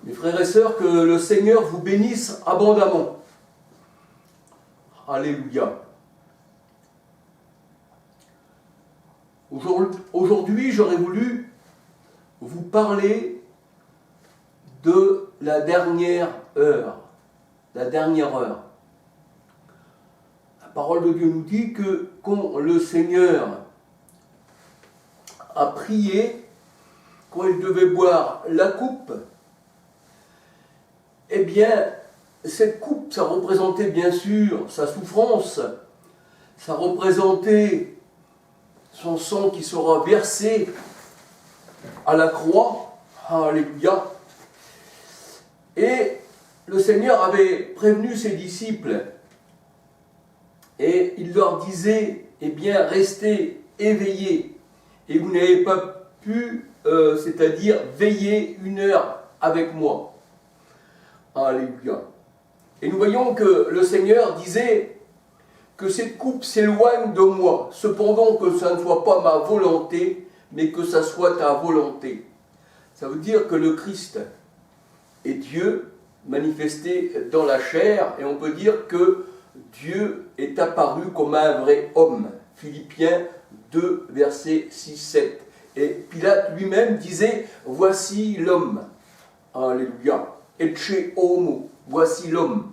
Mes frères et sœurs, que le Seigneur vous bénisse abondamment. Alléluia. Aujourd'hui, j'aurais voulu vous parler de la dernière heure. La dernière heure. La parole de Dieu nous dit que quand le Seigneur a prié, quand il devait boire la coupe, eh bien, cette coupe, ça représentait bien sûr sa souffrance, ça représentait son sang qui sera versé à la croix. Alléluia. Et le Seigneur avait prévenu ses disciples et il leur disait, eh bien, restez éveillés et vous n'avez pas pu, c'est-à-dire veiller une heure avec moi. Alléluia. Et nous voyons que le Seigneur disait que cette coupe s'éloigne de moi, cependant que ça ne soit pas ma volonté, mais que ça soit ta volonté. Ça veut dire que le Christ est Dieu manifesté dans la chair, et on peut dire que Dieu est apparu comme un vrai homme. Philippiens 2, versets 6-7. Et Pilate lui-même disait, voici l'homme. Alléluia. Ecce homo, voici l'homme.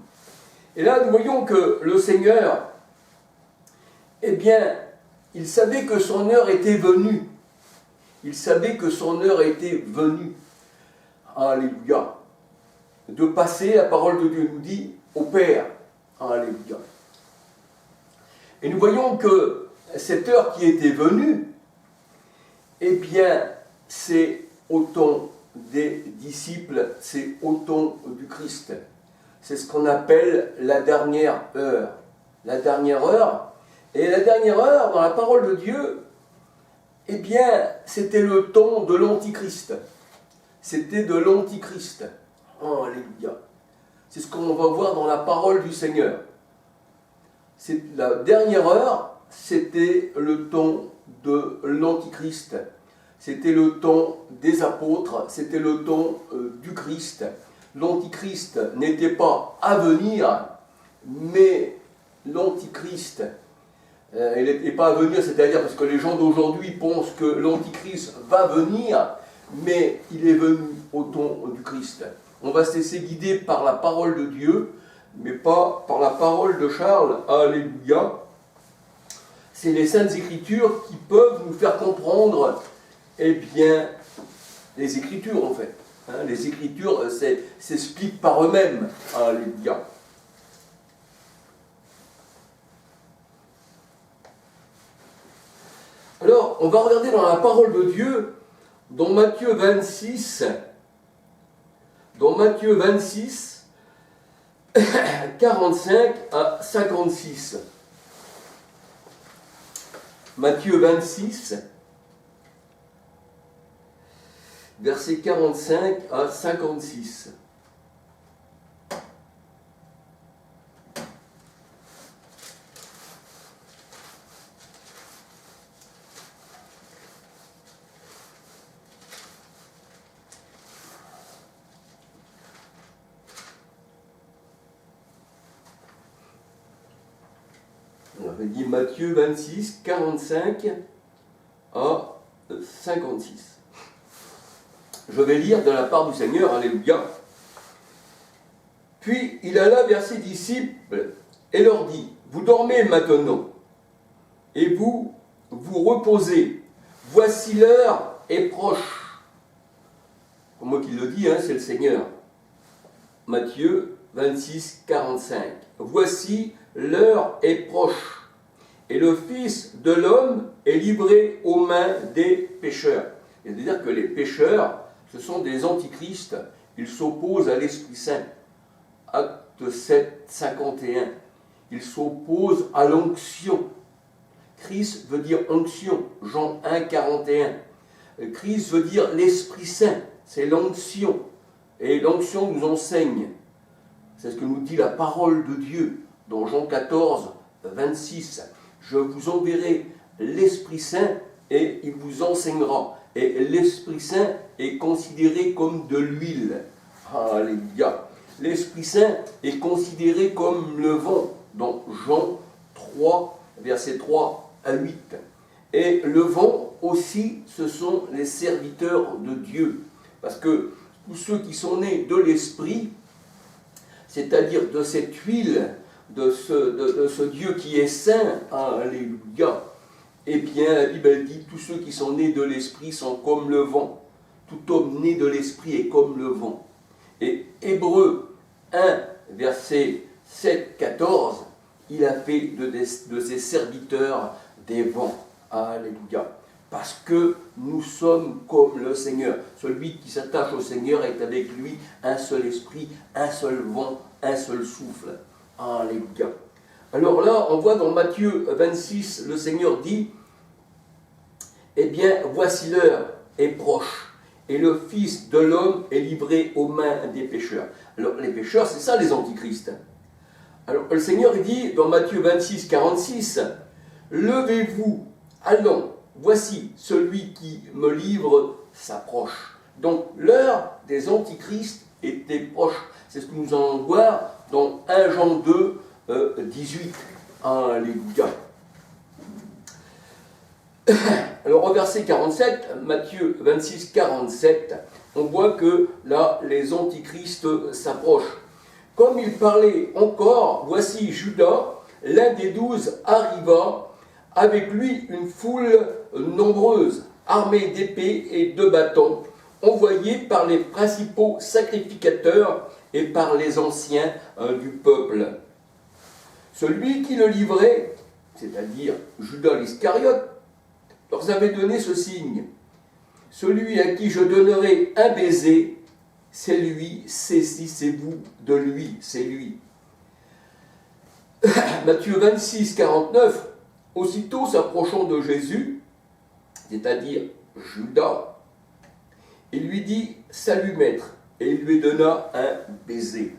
Et là, nous voyons que le Seigneur, eh bien, il savait que son heure était venue. Il savait que son heure était venue. Alléluia. De passer, la parole de Dieu nous dit, au Père. Alléluia. Et nous voyons que cette heure qui était venue, eh bien, c'est au temps des disciples, c'est au temps du Christ. C'est ce qu'on appelle la dernière heure. La dernière heure. Et la dernière heure, dans la parole de Dieu, eh bien, c'était le temps de l'Antichrist. C'était de l'Antichrist. Oh, alléluia. C'est ce qu'on va voir dans la parole du Seigneur. C'est la dernière heure, c'était le temps de l'Antichrist. C'était le temps des apôtres, c'était le temps du Christ. L'Antichrist n'était pas à venir, mais l'Antichrist, il n'était pas à venir, c'est-à-dire parce que les gens d'aujourd'hui pensent que l'Antichrist va venir, mais il est venu au temps du Christ. On va se laisser guider par la parole de Dieu, mais pas par la parole de Charles. Alléluia. C'est les Saintes Écritures qui peuvent nous faire comprendre, eh bien, les Écritures en fait. Les Écritures s'expliquent par eux-mêmes. Alléluia. Alors, on va regarder dans la parole de Dieu, dans Matthieu 26, 45 à 56. Matthieu 26, versets 45 à 56. On avait dit Matthieu 26, 45 à 56. Je vais lire de la part du Seigneur, alléluia. Puis il alla vers ses disciples et leur dit, vous dormez maintenant, et vous vous reposez. Voici l'heure est proche. Pour moi qui le dis, c'est le Seigneur. Matthieu 26, 45. Voici l'heure est proche, et le Fils de l'homme est livré aux mains des pécheurs. C'est-à-dire que les pécheurs, ce sont des antichrists, ils s'opposent à l'Esprit Saint. Acte 7, 51. Ils s'opposent à l'onction. Christ veut dire onction, Jean 1, 41. Christ veut dire l'Esprit Saint, c'est l'onction. Et l'onction nous enseigne. C'est ce que nous dit la parole de Dieu dans Jean 14, 26. Je vous enverrai l'Esprit Saint et il vous enseignera. Et l'Esprit Saint est considéré comme de l'huile. Alléluia. L'Esprit Saint est considéré comme le vent, dans Jean 3, versets 3 à 8. Et le vent aussi, ce sont les serviteurs de Dieu. Parce que tous ceux qui sont nés de l'Esprit, c'est-à-dire de cette huile, de ce Dieu qui est saint, alléluia, eh bien, la Bible dit, tous ceux qui sont nés de l'Esprit sont comme le vent. Tout homme né de l'Esprit est comme le vent. Et Hébreux 1, verset 7-14, il a fait de ses serviteurs des vents. Alléluia. Parce que nous sommes comme le Seigneur. Celui qui s'attache au Seigneur est avec lui un seul esprit, un seul vent, un seul souffle. Alléluia. Alors là, on voit dans Matthieu 26, le Seigneur dit, eh bien, voici l'heure est proche, et le Fils de l'homme est livré aux mains des pécheurs. Alors, les pécheurs, c'est ça les antichrists. Alors, le Seigneur dit dans Matthieu 26, 46, levez-vous, allons, voici celui qui me livre s'approche. Donc, l'heure des antichrists était proche. C'est ce que nous allons voir dans 1 Jean 2, 18. Alléluia. Alors au verset 47, Matthieu 26, 47, on voit que là, les antichrists s'approchent. Comme il parlait encore, voici Judas, l'un des 12, arriva, avec lui une foule nombreuse, armée d'épées et de bâtons, envoyée par les principaux sacrificateurs et par les anciens du peuple. Celui qui le livrait, c'est-à-dire Judas l'Iscariote, leur avait donné ce signe. Celui à qui je donnerai un baiser, c'est lui, saisissez-vous de lui, c'est lui. Matthieu 26, 49, aussitôt s'approchant de Jésus, c'est-à-dire Judas, il lui dit « Salut maître », et il lui donna un baiser.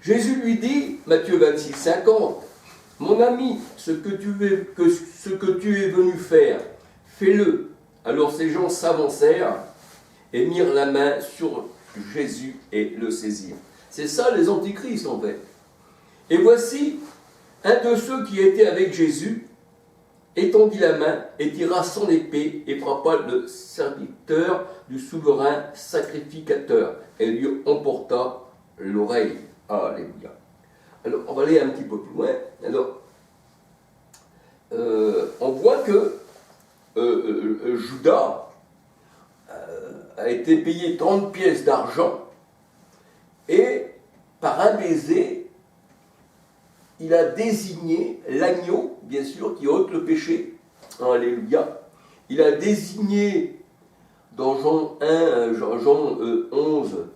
Jésus lui dit, Matthieu 26, 50, « Mon ami, ce que tu es venu faire, fais-le. » Alors ces gens s'avancèrent et mirent la main sur Jésus et le saisirent. C'est ça les antichrists en fait. Et voici, un de ceux qui étaient avec Jésus étendit la main et tira son épée et frappa le serviteur du souverain sacrificateur et lui emporta l'oreille. Alléluia. Alors, on va aller un petit peu plus loin. Alors, on voit que Judas a été payé 30 pièces d'argent et par un baiser, il a désigné l'agneau, bien sûr, qui ôte le péché. Alléluia. Il a désigné dans Jean 1, Jean 11,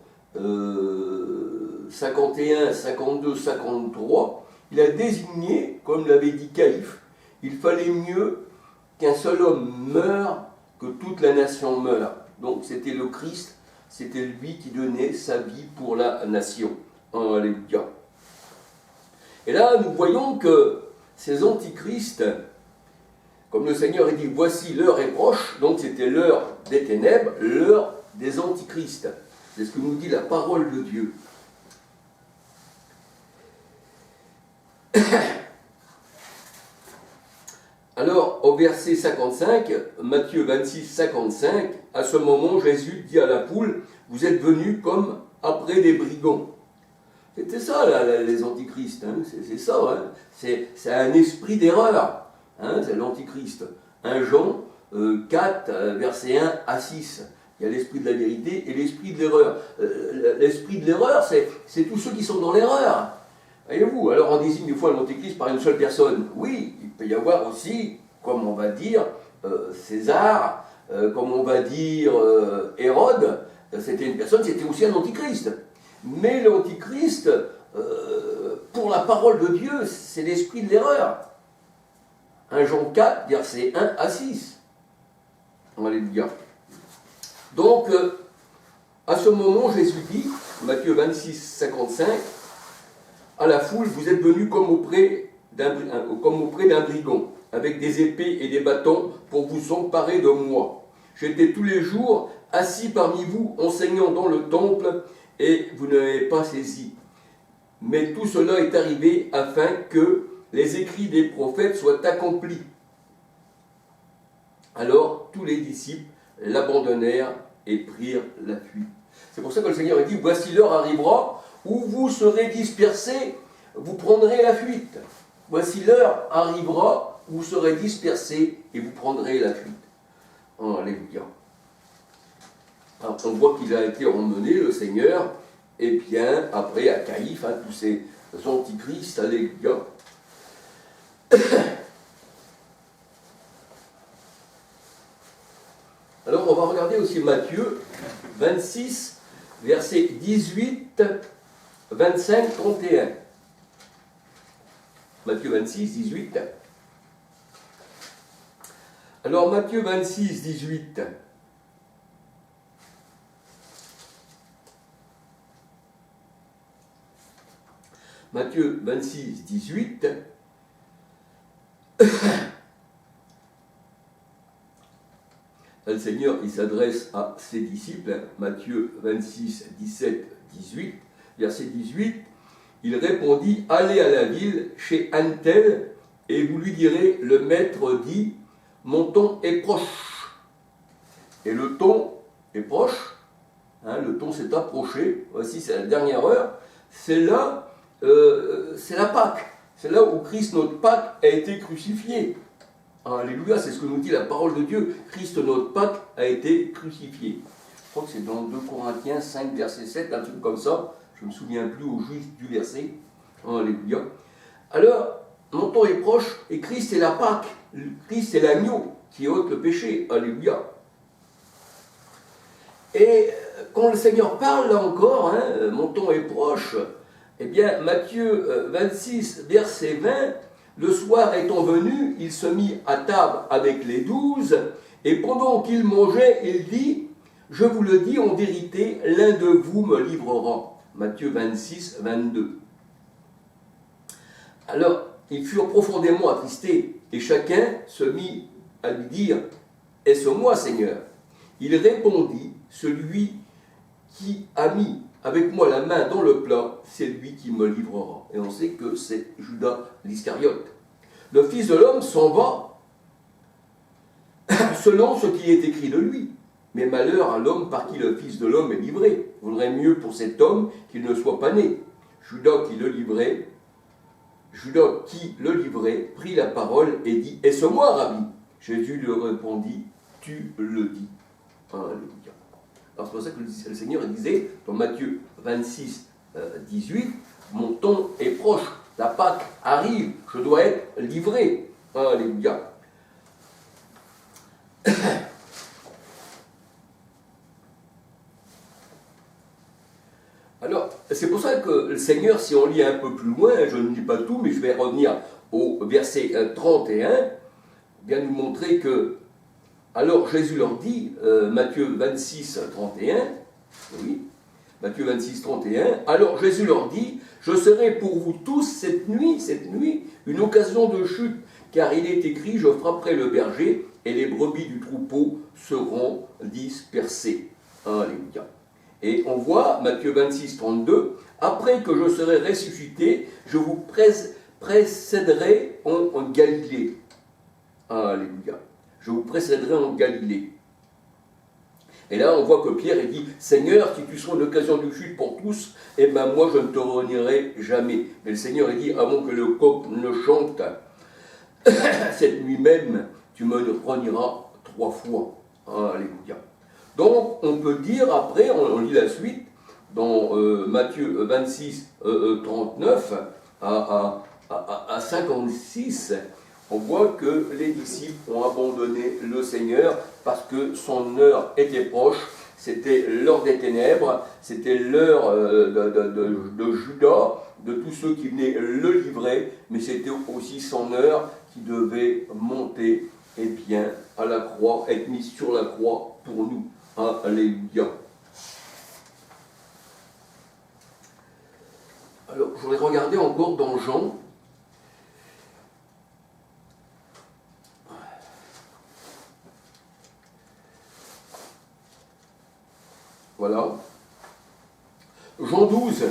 51, 52, 53, il a désigné, comme l'avait dit Caïphe, il fallait mieux qu'un seul homme meure que toute la nation meure. Donc c'était le Christ, c'était lui qui donnait sa vie pour la nation. Alléluia. Et là, nous voyons que ces antichrists, comme le Seigneur a dit, voici l'heure est proche, donc c'était l'heure des ténèbres, l'heure des antichrists. C'est ce que nous dit la parole de Dieu. Alors, au verset 55, Matthieu 26, 55, à ce moment, Jésus dit à la foule, vous êtes venus comme après des brigands. C'était ça, là, les antichrists, hein, c'est ça, hein. C'est un esprit d'erreur, hein, c'est l'antichrist. 1 Jean 4, verset 1 à 6. Il y a l'esprit de la vérité et l'esprit de l'erreur. L'esprit de l'erreur, c'est tous ceux qui sont dans l'erreur. Voyez-vous, alors on désigne des fois l'antéchrist par une seule personne. Oui, il peut y avoir aussi, comme on va dire, César, comme on va dire Hérode, c'était une personne, c'était aussi un antichrist. Mais l'antichrist, pour la parole de Dieu, c'est l'esprit de l'erreur. 1 Jean 4, versets 1 à 6. Alléluia. Donc, à ce moment, Jésus dit, Matthieu 26, 55, à la foule, vous êtes venus comme auprès d'un brigand. avec des épées et des bâtons pour vous emparer de moi. J'étais tous les jours assis parmi vous, enseignant dans le temple, et vous ne m'avez pas saisi. Mais tout cela est arrivé afin que les écrits des prophètes soient accomplis. Alors tous les disciples l'abandonnèrent et prirent la fuite. C'est pour ça que le Seigneur a dit, voici l'heure arrivera où vous serez dispersés, vous prendrez la fuite. Voici l'heure arrivera où vous serez dispersés et vous prendrez la fuite. Alléluia. Alors, on voit qu'il a été emmené, le Seigneur, et bien après à Caïphe, tous ces antichrists, alléluia. Alors on va regarder aussi Matthieu 26, versets 18, 25, 31. Matthieu 26, 18. Alors Matthieu 26, 18. Matthieu 26, 18. Le Seigneur, il s'adresse à ses disciples, Matthieu 26, 17, 18, verset 18, il répondit, allez à la ville chez un tel, et vous lui direz, le maître dit, mon temps est proche. Et le temps est proche, le temps s'est approché, voici c'est la dernière heure, c'est là, c'est la Pâque, c'est là où Christ, notre Pâque, a été crucifié. Alléluia, c'est ce que nous dit la parole de Dieu. Christ, notre Pâque, a été crucifié. Je crois que c'est dans 2 Corinthiens 5, verset 7, un truc comme ça. Je ne me souviens plus au juste du verset. Alléluia. Alors, mon temps est proche et Christ est la Pâque. Christ est l'agneau qui ôte le péché. Alléluia. Et quand le Seigneur parle, là encore, mon temps est proche, eh bien, Matthieu 26, verset 20, le soir étant venu, il se mit à table avec les 12, et pendant qu'il mangeait, il dit, je vous le dis en vérité, l'un de vous me livrera. Matthieu 26, 22. Alors, ils furent profondément attristés, et chacun se mit à lui dire, est-ce moi, Seigneur? Il répondit, celui qui a mis avec moi la main dans le plat, c'est lui qui me livrera. Et on sait que c'est Judas l'Iscariote. Le Fils de l'homme s'en va selon ce qui est écrit de lui. Mais malheur à l'homme par qui le Fils de l'homme est livré. Il vaudrait mieux pour cet homme qu'il ne soit pas né. Judas qui le livrait, prit la parole et dit, est-ce moi, Rabbi? Jésus lui répondit, tu le dis. Alléluia. Alors c'est pour ça que le Seigneur disait dans Matthieu 26, 18, mon temps est proche, la Pâque arrive, je dois être livré. Alléluia. Alors, c'est pour ça que le Seigneur, si on lit un peu plus loin, je ne lis pas tout, mais je vais revenir au verset 31, vient nous montrer que, alors Jésus leur dit, Matthieu 26, 31, oui, Matthieu 26, 31, alors Jésus leur dit, je serai pour vous tous cette nuit, une occasion de chute, car il est écrit, je frapperai le berger, et les brebis du troupeau seront dispersées. Alléluia. Et on voit, Matthieu 26, 32, après que je serai ressuscité, je vous précéderai en Galilée. Alléluia. Je vous précéderai en Galilée. Et là, on voit que Pierre dit, Seigneur, si tu seras une occasion de chute pour tous, eh bien moi je ne te renierai jamais. Mais le Seigneur dit, avant que le coq ne chante, cette nuit même, tu me renieras 3 fois. Alléluia. Donc, on peut dire après, on lit la suite, dans Matthieu 26, 39 à 56, on voit que les disciples ont abandonné le Seigneur parce que son heure était proche, c'était l'heure des ténèbres, c'était l'heure de Judas, de tous ceux qui venaient le livrer, mais c'était aussi son heure qui devait monter bien, à la croix, être mis sur la croix pour nous. Alléluia. Alors, je voudrais regarder encore dans Jean. Voilà. Jean 12.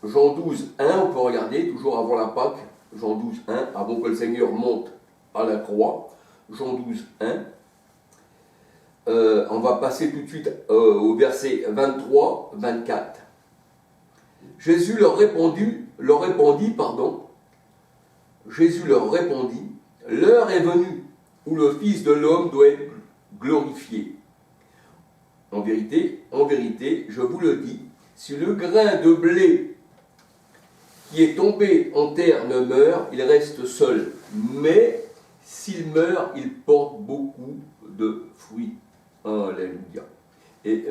Jean 12, 1, on peut regarder, toujours avant la Pâque. Jean 12, 1, avant que le Seigneur monte à la croix. Jean 12, 1. On va passer tout de suite au verset 23, 24. Jésus leur répondit, Jésus leur répondit, l'heure est venue où le Fils de l'homme doit être glorifié. En vérité, je vous le dis, si le grain de blé qui est tombé en terre ne meurt, il reste seul. Mais s'il meurt, il porte beaucoup de fruits. Alléluia. Et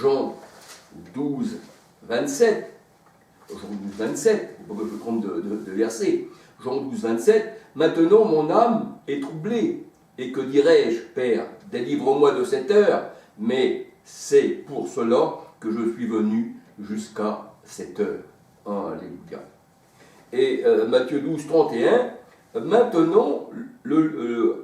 Jean 12, 27. Jean 12, 27, il faut que je me trompe de verset. Jean 12, 27. Maintenant mon âme est troublée. Et que dirais-je, Père, délivre-moi de cette heure. Mais c'est pour cela que je suis venu jusqu'à cette heure. Alléluia. Et Matthieu 12, 31. Maintenant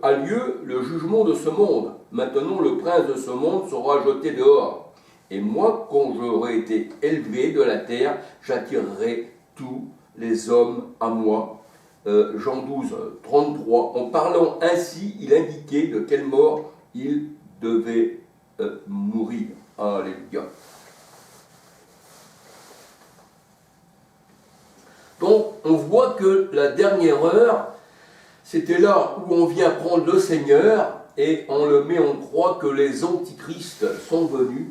a lieu le jugement de ce monde. Maintenant le prince de ce monde sera jeté dehors. Et moi, quand j'aurai été élevé de la terre, j'attirerai tous les hommes à moi. Jean 12, 33. En parlant ainsi, il indiquait de quelle mort il devait mourir. Alléluia. Donc, on voit que la dernière heure, c'était là où on vient prendre le Seigneur et on le met en croix que les antichrists sont venus.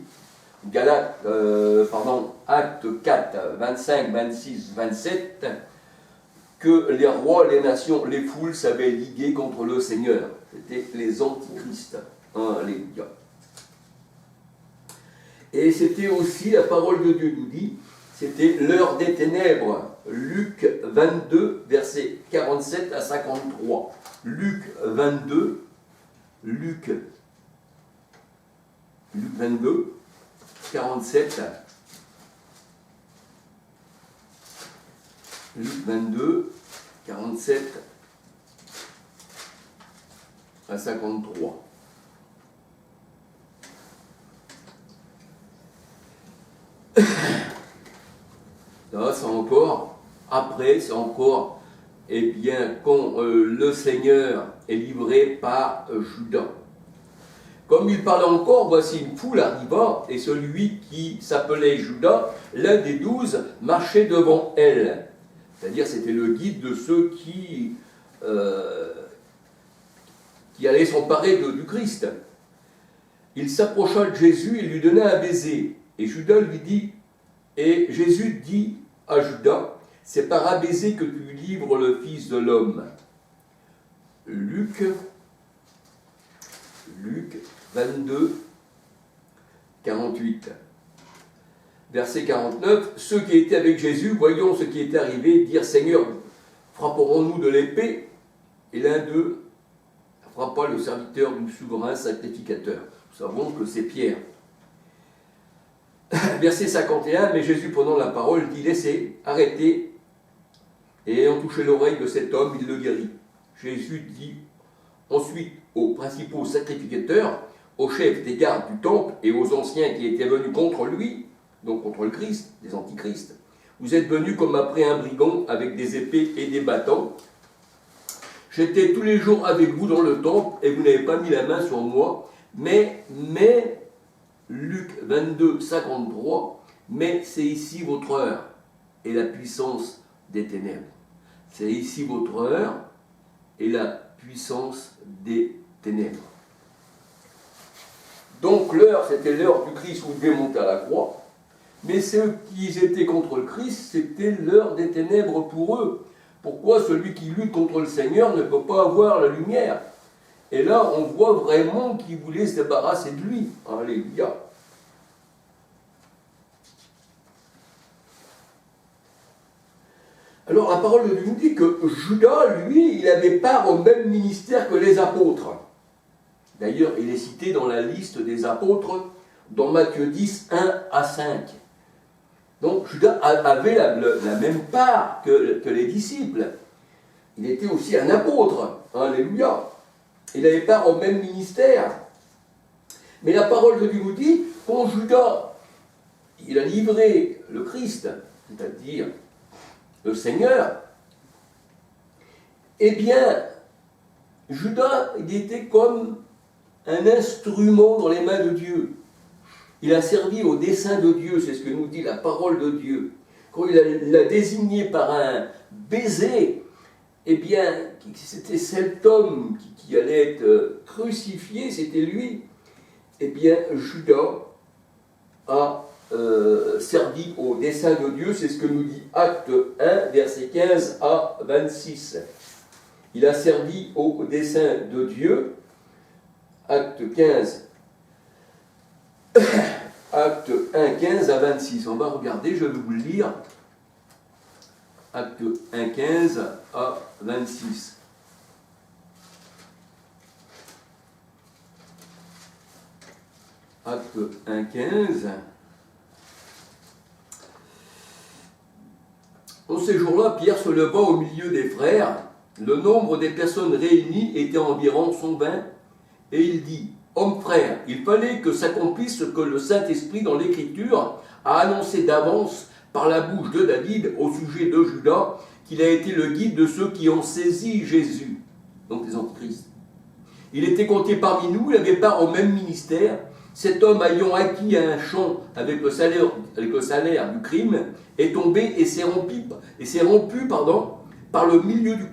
Acte 4, 25, 26, 27, que les rois, les nations, les foules s'avaient ligué contre le Seigneur. C'était les antichrists. Alléluia. Et c'était aussi, la parole de Dieu nous dit, c'était l'heure des ténèbres. Luc 22, versets 47 à 53. Luc 22, 47. Luc 22, 47 à 53. Là, c'est encore, après, c'est encore, eh bien, quand le Seigneur est livré par Judas. Comme il parlait encore, voici une foule arriva, et celui qui s'appelait Judas, l'un des 12, marchait devant elle. C'est-à-dire, c'était le guide de ceux qui allaient s'emparer du Christ. Il s'approcha de Jésus et lui donna un baiser. Et Judas lui dit, et Jésus dit à Judas, c'est par un baiser que tu livres le Fils de l'homme. Luc 22, 48. Verset 49, ceux qui étaient avec Jésus, voyant ce qui était arrivé, dirent, Seigneur, frapperons-nous de l'épée? Et l'un d'eux frappa le serviteur du souverain sacrificateur. Nous savons que c'est Pierre. Verset 51, mais Jésus prenant la parole dit, laissez, arrêtez, et ayant touché l'oreille de cet homme, il le guérit. Jésus dit ensuite aux principaux sacrificateurs, aux chefs des gardes du temple et aux anciens qui étaient venus contre lui, donc contre le Christ, les antichrists, vous êtes venus comme après un brigand avec des épées et des bâtons. J'étais tous les jours avec vous dans le temple et vous n'avez pas mis la main sur moi, mais Luc 22, 53, mais c'est ici votre heure et la puissance des ténèbres. C'est ici votre heure et la puissance des ténèbres. Donc l'heure, c'était l'heure du Christ où il devait monter à la croix, mais ceux qui étaient contre le Christ, c'était l'heure des ténèbres pour eux. Pourquoi celui qui lutte contre le Seigneur ne peut pas avoir la lumière? Et là, on voit vraiment qu'il voulait se débarrasser de lui. Alléluia. Alors, la parole de Dieu nous dit que Judas, lui, il avait part au même ministère que les apôtres. D'ailleurs, il est cité dans la liste des apôtres dans Matthieu 10, 1 à 5. Donc, Judas avait la même part que les disciples. il était aussi un apôtre. Alléluia. Il n'avait pas au même ministère. Mais la parole de Dieu nous dit, quand Judas, il a livré le Christ, c'est-à-dire le Seigneur, eh bien, Judas, il était comme un instrument dans les mains de Dieu. Il a servi au dessein de Dieu, c'est ce que nous dit la parole de Dieu. Quand il l'a désigné par un baiser, eh bien, c'était cet homme qui allait être crucifié, c'était lui. Eh bien, Judas a servi au dessein de Dieu, c'est ce que nous dit Acte 1, versets 15 à 26. Il a servi au dessein de Dieu, Acte 15, Acte 1, 15 à 26. On va regarder, je vais vous le lire. Acte 1, 15 à 26. Acte 1, 15. En ces jours-là, Pierre se leva au milieu des frères. Le nombre des personnes réunies était environ 120, et il dit, « Hommes frères, il fallait que s'accomplisse ce que le Saint-Esprit dans l'Écriture a annoncé d'avance par la bouche de David au sujet de Judas, qu'il a été le guide de ceux qui ont saisi Jésus. » Donc les antichrists. Il était compté parmi nous, il avait part au même ministère. Cet homme ayant acquis un champ avec le salaire du crime est tombé et s'est rompu par le milieu du